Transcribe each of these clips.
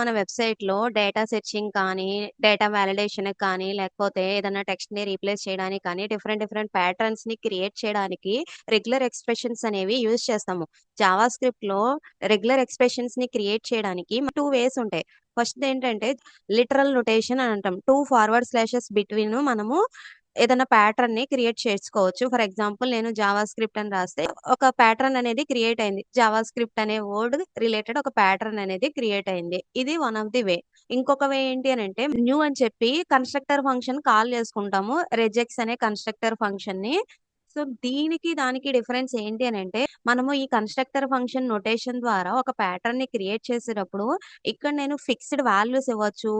మన వెబ్‌సైట్‌లో data searching కానీ, డేటా వాలిడేషన్‌కి కానీ, లేకపోతే ఏదన్నా టెక్స్ట్‌ని రీప్లేస్ చేయడానికి కానీ, డిఫరెంట్ డిఫరెంట్ ప్యాటర్న్స్‌ని క్రియేట్ చేయడానికి రెగ్యులర్ ఎక్స్‌ప్రెషన్స్ అనేవి యూజ్ చేస్తాము. జావా స్క్రిప్ట్‌లో రెగ్యులర్ ఎక్స్‌ప్రెషన్స్‌ని క్రియేట్ చేయడానికి 2 వేస్ ఉంటాయి. ఫస్ట్‌దేంటంటే లిటరల్ నొటేషన్ అని అంటాం. 2 ఫార్వర్డ్ స్లాషెస్ బిట్వీన్ మనము ఏదన్నా ప్యాటర్న్‌ని క్రియేట్ చేసుకోవచ్చు. ఫర్ ఎగ్జాంపుల్ నేను జావా స్క్రిప్ట్ అని రాస్తే ఒక ప్యాటర్న్ అనేది క్రియేట్ అయింది. జావా స్క్రిప్ట్ అనే వర్డ్ రిలేటెడ్ ఒక ప్యాటర్న్ అనేది క్రియేట్ అయింది. ఇది వన్ ఆఫ్ ది వే. ఇంకొక వే ఏంటి అనంటే న్యూ అని చెప్పి కన్‌స్ట్రక్టర్ ఫంక్షన్ కాల్ చేసుకుంటాము. రెజెక్ట్స్ అనే కన్‌స్ట్రక్టర్ ఫంక్షన్‌ని. సో, దీనికి దానికి డిఫరెన్స్ ఏంటి అనంటే మనము ఈ కన్‌స్ట్రక్టర్ ఫంక్షన్ నొటేషన్ ద్వారా ఒక ప్యాటర్న్‌ని క్రియేట్ చేసేటప్పుడు ఇక్కడ నేను ఫిక్స్‌డ్ వాల్యూస్ ఇవ్వచ్చు.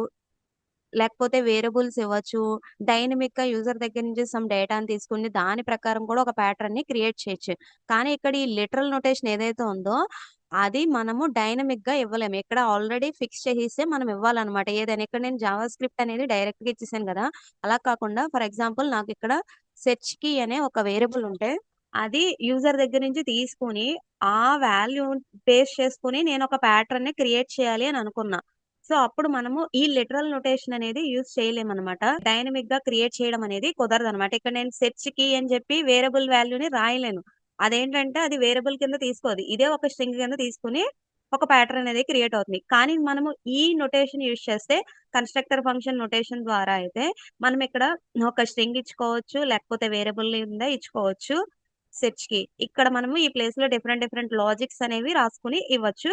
లేకపోతే వేరియబుల్స్ ఇవ్వచ్చు. డైనమిక్‌గా యూజర్ దగ్గర నుంచి సమ్ డేటాని తీసుకొని దాని ప్రకారం కూడా ఒక ప్యాటర్న్‌ని క్రియేట్ చేయొచ్చు. కానీ ఇక్కడ ఈ లిటరల్ నొటేషన్ ఏదైతే ఉందో అది మనము డైనమిక్‌గా ఇవ్వలేము. ఇక్కడ ఆల్రెడీ ఫిక్స్ చేసేసే మనం ఇవ్వాలనమాట. ఏదైనా ఇక్కడ నేను జావా స్క్రిప్ట్ అనేది డైరెక్ట్‌గా ఇచ్చేసాను గదా! అలా కాకుండా ఫర్ ఎగ్జాంపుల్ నాకిక్కడ సెర్చ్ కీ అనే ఒక వేరియబుల్ ఉంటే అది యూజర్ దగ్గర నుంచి తీసుకొని ఆ వాల్యూ బేస్ చేసుకొని నేను ఒక ప్యాటర్న్‌ని క్రియేట్ చేయాలి అని అనుకున్నా. సో, అప్పుడు మనము ఈ లిటరల్ నొటేషన్ అనేది యూజ్ చేయలేమనమాట. డైనమిక్‌గా క్రియేట్ చేయడం అనేది కుదరదనమాట. ఇక్కడ నేను సెర్చ్ కీ అని చెప్పి వేరియబుల్ వాల్యూని రాయలేను. అదేంటంటే అది వేరియబుల్ కింద తీసుకోదు. ఇదే ఒక స్ట్రింగ్ కింద తీసుకొని ఒక ప్యాటర్న్ అనేది క్రియేట్ అవుతుంది. కానీ మనము ఈ నొటేషన్ యూజ్ చేస్తే కన్‌స్ట్రక్టర్ ఫంక్షన్ నొటేషన్ ద్వారా అయితే మనం ఇక్కడ ఒక స్ట్రింగ్ ఇచ్చుకోవచ్చు. లేకపోతే వేరియబుల్ కింద ఇచ్చుకోవచ్చు సెర్చ్‌కి. ఇక్కడ మనము ఈ ప్లేస్‌లో డిఫరెంట్ డిఫరెంట్ లాజిక్స్ అనేవి రాసుకొని ఇవ్వచ్చు.